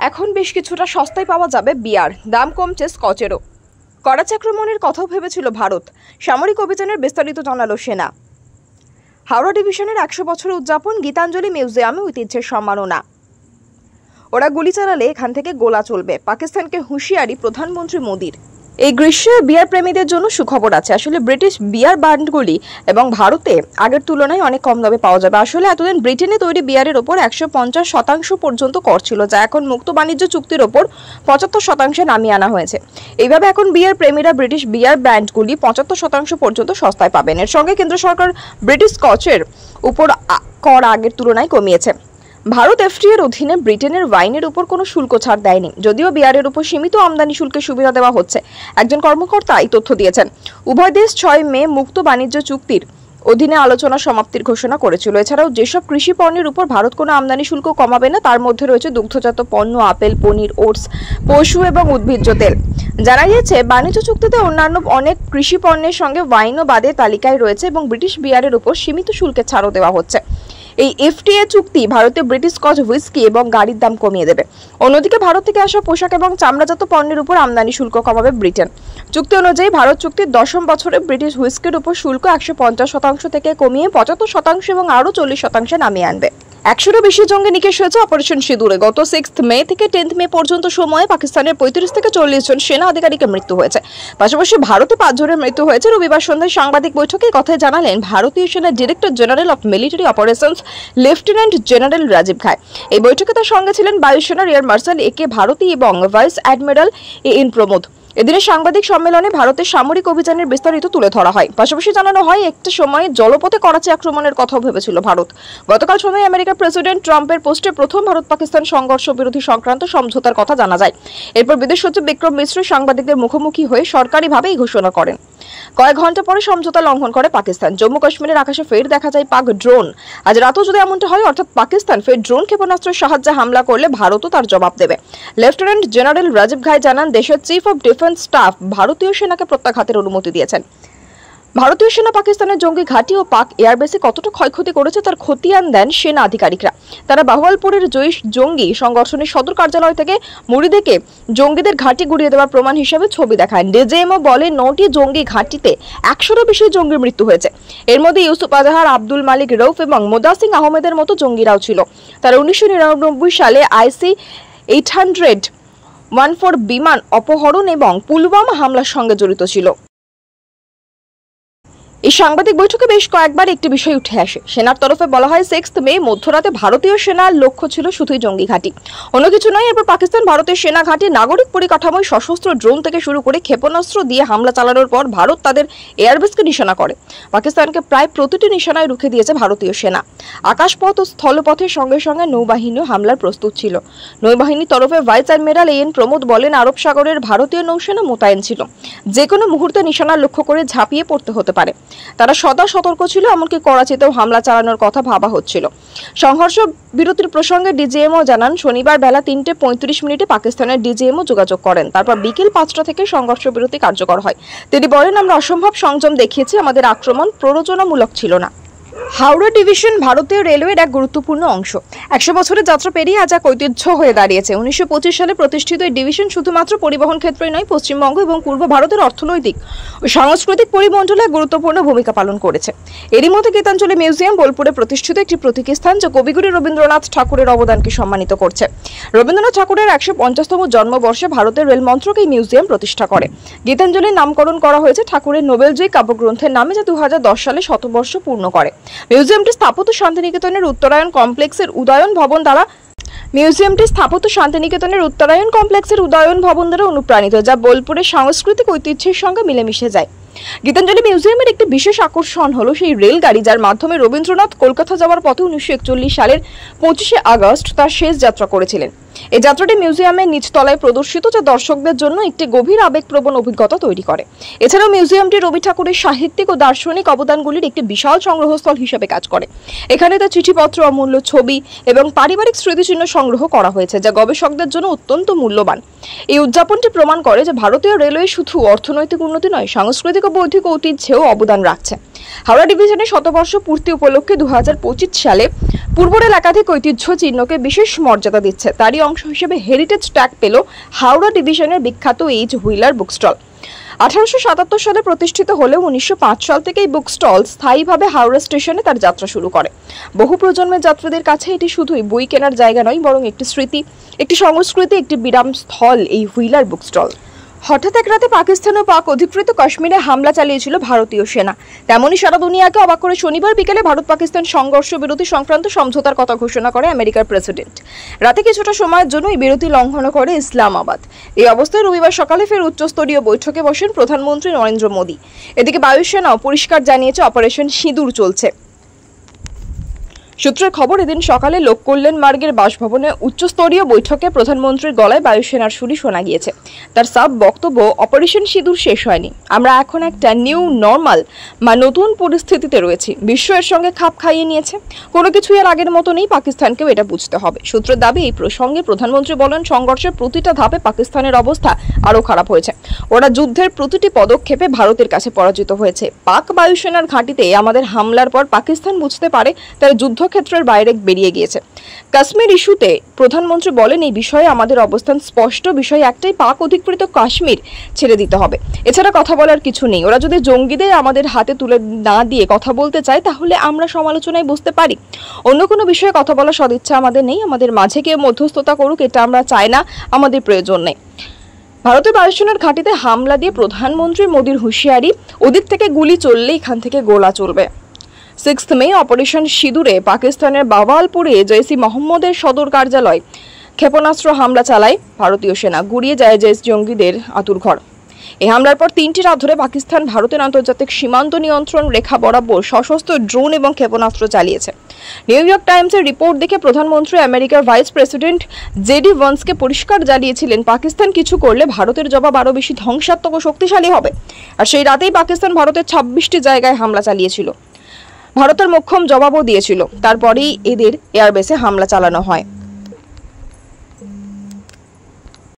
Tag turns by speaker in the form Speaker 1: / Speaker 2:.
Speaker 1: এখন বেশ কিছুটা সস্তায় পাওয়া যাবে বিয়ার, দাম কমছে স্কচেরও। করাচি আক্রমণের কথাও ভেবেছিল ভারত, সামরিক অভিযানের বিস্তারিত জানালো সেনা। হাওড়া ডিভিশনের 100 বছর উদযাপন, গীতাঞ্জলি মিউজিয়ামে ঐতিহ্যের সম্মাননা। ওরা গুলি চালালে এখান থেকে গোলা চলবে, পাকিস্তানকে হুঁশিয়ারি প্রধানমন্ত্রী মোদির। এই গ্রীষ্মে বিয়ার প্রেমীদের জন্য সুখবর আছে। আসলে ব্রিটিশ বিয়ার ব্র্যান্ডগুলি এবং ভারতে আগের তুলনায় অনেক কম দামে পাওয়া যাবে। আসলে এতদিন ব্রিটেনে তৈরি বিয়ারের ওপর 150% পর্যন্ত কর ছিল, যা এখন মুক্ত বাণিজ্য চুক্তির ওপর 75% নামিয়ে আনা হয়েছে। এইভাবে এখন বিয়ার প্রেমীরা ব্রিটিশ বিয়ার ব্র্যান্ডগুলি 75% পর্যন্ত সস্তায় পাবেন। এর সঙ্গে কেন্দ্র সরকার ব্রিটিশ স্কচের উপর কর আগের তুলনায় কমিয়েছে। ভারত এফটিএর অধীনে ব্রিটেনের ওয়াইনের উপর কোনো শুল্ক ছাড় দেয়নি, যদিও বিয়ারের উপর সীমিত আমদানি শুল্কের সুবিধা দেওয়া হচ্ছে। একজন কর্মকর্তা এই তথ্য দিয়েছেন। উভয় দেশ 6 মে মুক্ত বাণিজ্য চুক্তির অধীনে আলোচনা সমাপ্তির ঘোষণা করেছিল। এছাড়াও যেসব কৃষি পণ্যের উপর ভারত কোনো আমদানি শুল্ক কমাবে না, তার মধ্যে রয়েছে দুগ্ধজাত পণ্য, আপেল, পনির, ওটস, পশু এবং উদ্ভিজ্জ তেল। জানা গিয়েছে, বাণিজ্য চুক্তিতে অন্যান্য অনেক কৃষি পণ্যের সঙ্গে ওয়াইনও বাদের তালিকায় রয়েছে এবং ব্রিটিশ বিয়ারের উপর সীমিত শুল্কের ছাড়ও দেওয়া হচ্ছে। এই এফটিএ চুক্তি ভারতে ব্রিটিশ স্কচ হুইস্কি এবং গাড়ির দাম কমিয়ে দেবে। অন্যদিকে ভারত থেকে আসা পোশাক এবং চামড়াজাত পণ্যের উপর আমদানি শুল্ক কমাবে ব্রিটেন। চুক্তি অনুযায়ী ভারত চুক্তির 10ম বছরে ব্রিটিশ হুইস্কির উপর শুল্ক 150% থেকে কমিয়ে 75% এবং আরও 40% নামিয়ে আনবে। 100-এরও বেশি জঙ্গি নিকেশ হয়েছে অপারেশন সিঁদুরে। গত 6 মে থেকে 10 মে পর্যন্ত সময়ে পাকিস্তানের 35 থেকে 40 জন সেনা আধিকারিকের মৃত্যু হয়েছে। পাশাপাশি ভারতে 5 জনের মৃত্যু হয়েছে। রবিবার সন্ধ্যায় সাংবাদিক বৈঠকে কথাই জানালেন ভারতীয় সেনার director general of military operations lieutenant general Rajiv Ghai. এই বৈঠকে তার সঙ্গে ছিলেন বায়ুসেনার এয়ার মার্শাল একে ভারতী এবং ভাইস অ্যাডমিরাল এন প্রমোদ। এদিনের সাংবাদিক সম্মেলনে ভারতের সামরিক অভিযানের বিস্তারিত তুলে ধরা হয়। পাশাপাশি জানানো হয়, একটা সময় জলপথে করাচি আক্রমণের কথাও ভেবেছিল ভারত। গতকাল সন্ধ্যায় আমেরিকার প্রেসিডেন্ট ট্রাম্পের পোস্টে প্রথম ভারত পাকিস্তান সংঘর্ষ বিরোধী সংক্রান্ত সমঝোতার কথা জানা যায়। এরপর বিদেশ সচিব বিক্রম মিশ্র সাংবাদিকদের মুখোমুখি হয়ে সরকারিভাবে এই ঘোষণা করেন। কয়েক ঘন্টা পরে সমঝোতা লঙ্ঘন করে পাকিস্তান। জম্মু কাশ্মীরের আকাশে ফের দেখা যায় পাক ড্রোন। আজ রাতেও যদি এমনটা হয়, অর্থাৎ পাকিস্তান ফের ড্রোন ক্ষেপণাস্ত্রের সাহায্যে হামলা করলে ভারতও তার জবাব দেবে। লেফটেন্যান্ট জেনারেল রাজীব ঘাই জানান, দেশের চিফ অব ডিফেন্স স্টাফ ভারতীয় সেনাকে প্রত্যাঘাতের অনুমতি দিয়েছেন। ভারতীয় সেনা পাকিস্তানের জঙ্গি ঘাঁটি ও পাক এয়ারবেসে কতটা ক্ষয়ক্ষতি করেছে তার খতিয়ান দেন সেনা আধিকারিকরা। তারা বাহওয়ালপুরের জঙ্গি সংগঠনের সদর কার্যালয় থেকে মুরিদেকে জঙ্গিদের ঘাঁটি গুড়িয়ে দেওয়ার প্রমাণ হিসেবে ছবি দেখায়। ডিজিএমও বলে, 9টি জঙ্গি ঘাঁটিতে 100-এরও বেশি জঙ্গির মৃত্যু হয়েছে। এর মধ্যে ইউসুফ আজহার, আব্দুল মালিক রৌফ এবং মোদাসিং আহমেদের মতো জঙ্গিরাও ছিল। তারা 1999 সালে IC-814 বিমান অপহরণ এবং পুলওয়ামা হামলার সঙ্গে জড়িত ছিল। এই সাংবাদিক বৈঠকে বেশ কয়েকবার একটি বিষয় উঠে আসে। সেনার তরফে বলা হয়, 6 মে মধ্যরাতে ভারতীয় সেনার লক্ষ্য ছিল শুধুই জঙ্গি ঘাঁটি, অন্য কিছু নয়। এরপর পাকিস্তান ভারতের সেনা ঘাঁটি, নাগরিক পরিকাঠামোয় সশস্ত্র ড্রোন থেকে শুরু করে ক্ষেপণাস্ত্র দিয়ে হামলা চালানোর পর ভারত তাদের এয়ারবেসকে নিশানা করে। পাকিস্তানকে প্রায় প্রতিটি নিশানায় রুখে দিয়েছে ভারতীয় সেনা। আকাশপথ ও স্থলপথের সঙ্গে সঙ্গে নৌবাহিনীও হামলার প্রস্তুত ছিল। নৌবাহিনীর তরফে ভাইস অ্যাডমিরাল এন প্রমোদ বলেন, আরব সাগরের ভারতীয় নৌসেনা মোতায়েন ছিল, যে কোনো মুহূর্তে নিশানা লক্ষ্য করে ঝাঁপিয়ে পড়তে হতে পারে। তারা সদা সতর্ক ছিল, এমনকি করাচিতেও হামলা চালানোর কথা ভাবা হচ্ছিল। সংঘর্ষ বিরতির প্রসঙ্গে ডিজিএমও জানান, শনিবার বেলা 3:35 পাকিস্তানের ডিজিএমও যোগাযোগ করেন। তারপর বিকেল 5টা থেকে সংঘর্ষ বিরতি কার্যকর হয়। তিনি বলেন, আমরা অসম্ভব সংযম দেখিয়েছি, আমাদের আক্রমণ প্ররোচনামূলক ছিল না। হাওড়া ডিভিশন ভারতীয় রেলওয়ের এক গুরুত্বপূর্ণ অংশ। 100 বছরের যাত্রা পেরিয়ে আজ এক ঐতিহ্য হয়ে দাঁড়িয়েছে। 1925 সালে প্রতিষ্ঠিত এই ডিভিশন শুধুমাত্র পরিবহন ক্ষেত্রেই নয়, পশ্চিমবঙ্গ এবং পূর্ব ভারতের অর্থনৈতিক ও সাংস্কৃতিক পরিমণ্ডলে গুরুত্বপূর্ণ ভূমিকা পালন করেছে। এরই মধ্যে গীতাঞ্জলি মিউজিয়াম বোলপুরে প্রতিষ্ঠিত একটি প্রতীকী স্থান, যা কবিগুরু রবীন্দ্রনাথ ঠাকুরের অবদানকে সম্মানিত করছে। রবীন্দ্রনাথ ঠাকুরের 150তম জন্মবর্ষে ভারতের রেল মন্ত্রক এই মিউজিয়াম প্রতিষ্ঠা করে। গীতাঞ্জলির নামকরণ করা হয়েছে ঠাকুরের নোবেলজয়ী কাব্যগ্রন্থের নামে, যা 2010 সালে শতবর্ষ পূর্ণ করে। মিউজিয়ামটি স্থাপত্য শান্তিনিকেতনের উত্তরায়ণ কমপ্লেক্সের উদয়ন ভবন দ্বারা অনুপ্রাণিত, যা বোলপুরের সাংস্কৃতিক ঐতিহ্যের সঙ্গে মিলেমিশে যায়। গীতাঞ্জলি মিউজিয়ামের একটি বিশেষ আকর্ষণ হলো সেই রেলগাড়ি, যার মাধ্যমে রবীন্দ্রনাথ কলকাতা যাওয়ার পথে 1941 সালের 25শে আগস্ট তার শেষ যাত্রা করেছিলেন। এই যাত্রাটি মিউজিয়ামের নিচতলায় প্রদর্শিত, যা দর্শকদের জন্য একটি গভীর আবেগপ্রবণ অভিজ্ঞতা তৈরি করে। এছাড়াও মিউজিয়ামটি রবি ঠাকুরের সাহিত্যিক ও দার্শনিক অবদানগুলির একটি বিশাল সংগ্রহস্থল হিসেবে কাজ করে। এখানে তার চিঠিপত্র, অমূল্য ছবি এবং পারিবারিক স্মৃতিচিহ্ন সংগ্রহ করা হয়েছে, যা গবেষকদের জন্য অত্যন্ত মূল্যবান। এই উদযাপনটি প্রমাণ করে যে ভারতীয় রেলওয়ে শুধু অর্থনৈতিক উন্নতি নয়, সাংস্কৃতিক ও বৌদ্ধিক ঐতিহ্যেও অবদান রাখছে। হাওড়া ডিভিশনের শতবর্ষ পূর্তি উপলক্ষে 2025 সালে পূর্বরেল একাধিক ঐতিহ্য চিহ্নকে বিশেষ মর্যাদা দিচ্ছে। তারই অংশ হিসেবে হেরিটেজ ট্যাগ পেল হাওড়া ডিভিশনের বিখ্যাত এইচ হুইলার বুক স্টল। 1877 সালে প্রতিষ্ঠিত হলেও 1905 সাল থেকে এই বুক স্টল স্থায়ীভাবে হাওড়া স্টেশনে তার যাত্রা শুরু করে। বহু প্রজন্মের যাত্রীদের কাছে এটি শুধুই বই কেনার জায়গা নয়, বরং একটি স্মৃতি, একটি সংস্কৃতি, একটি বিরাম স্থল এই হুইলার বুক স্টল। হঠাৎ এক রাতে পাকিস্তান ও পাক অধিকৃত কাশ্মীরে হামলা চালিয়েছিল ভারতীয় সেনা। তেমনই সারা দুনিয়াকে অবাক করে শনিবার বিকেলে ভারত পাকিস্তান সংঘর্ষ বিরতি সংক্রান্ত সমঝোতার কথা ঘোষণা করে আমেরিকার প্রেসিডেন্ট। রাতে কিছুটা সময়ের জন্য এই বিরতি লঙ্ঘন করে ইসলামাবাদ। এই অবস্থায় রবিবার সকালে ফের উচ্চস্তরীয় বৈঠকে বসেন প্রধানমন্ত্রী নরেন্দ্র মোদী। এদিকে বায়ুসেনাও পরিষ্কার জানিয়েছে অপারেশন সিঁদুর চলছে। সূত্রের খবর, এদিন সকালে লোককল্যাণ মার্গের বাসভবনে উচ্চস্তরীয় বৈঠকে প্রধানমন্ত্রীর গলায় বায়ুসেনার সুরই শোনা গিয়েছে। তার সাফ বক্তব্য, অপারেশন সিঁদুর শেষ হয়নি, আমরা এখন একটা নিউ নর্মাল বা নতুন পরিস্থিতিতে রয়েছি। বিশ্ব এর সঙ্গে খাপ খাইয়ে নিয়েছে, কোনো কিছুই আর আগের মতো নেই, পাকিস্তানকেও এটা বুঝতে হবে। সূত্রের দাবি, এই প্রসঙ্গে প্রধানমন্ত্রী বলেন, সংঘর্ষের প্রতিটা ধাপে পাকিস্তানের অবস্থা আরও খারাপ হয়েছে। ওরা যুদ্ধের প্রতিটি পদক্ষেপে ভারতের কাছে পরাজিত হয়েছে। পাক বায়ুসেনার ঘাঁটিতে আমাদের হামলার পর পাকিস্তান বুঝতে পারে তার যুদ্ধক্ষেত্রের বাইরে বেরিয়ে গিয়েছে। কাশ্মীর ইস্যুতে প্রধানমন্ত্রী বলেন, এই বিষয়ে আমাদের অবস্থান স্পষ্ট, বিষয় একটাই, পাক অধিকৃত কাশ্মীর ছেড়ে দিতে হবে, এছাড়া কথা বলার কিছু নেই। ওরা যদি জঙ্গিদের আমাদের হাতে তুলে না দিয়ে কথা বলতে চায়, তাহলে আমরা সমালোচনায় বসতে পারি। অন্য কোনো বিষয়ে কথা বলার সদিচ্ছা আমাদের নেই। আমাদের মাঝে কেউ মধ্যস্থতা করুক, এটা আমরা চাই না, আমাদের প্রয়োজন নেই। ভারতের বায়ুসেনার ঘাঁটিতে হামলা দিয়ে প্রধানমন্ত্রী মোদীর হুঁশিয়ারি, ওদিক থেকে গুলি চললে এখান থেকে গোলা চলবে। 6 মে অপারেশন সিঁদুরে পাকিস্তানের বাওয়ালপুরে জৈশ-ই মোহাম্মদের সদর কার্যালয় ক্ষেপণাস্ত্র হামলা চালায় ভারতীয় সেনা, গুড়িয়ে যায় জৈশ জঙ্গিদের আতুরঘর। এই হামলার পর 3টি রাত ধরে পাকিস্তান ভারতের আন্তর্জাতিক সীমান্ত নিয়ন্ত্রণ রেখা বরাবর সশস্ত্র ড্রোন এবং ক্ষেপণাস্ত্র চালিয়েছে। নিউ ইয়র্ক টাইমসের রিপোর্ট দেখে প্রধানমন্ত্রী আমেরিকার ভাইস প্রেসিডেন্ট জেডি ভান্সকে পরিষ্কার জানিয়েছিলেন, পাকিস্তান কিছু করলে ভারতের জবাব আরও বেশি ধ্বংসাত্মক ও শক্তিশালী হবে। আর সেই রাতেই পাকিস্তান ভারতের 26টি জায়গায় হামলা চালিয়েছিল। ভারতের মোক্ষম জবাবও দিয়েছিল। তারপরেই এদের এয়ারবেসে হামলা চালানো হয়।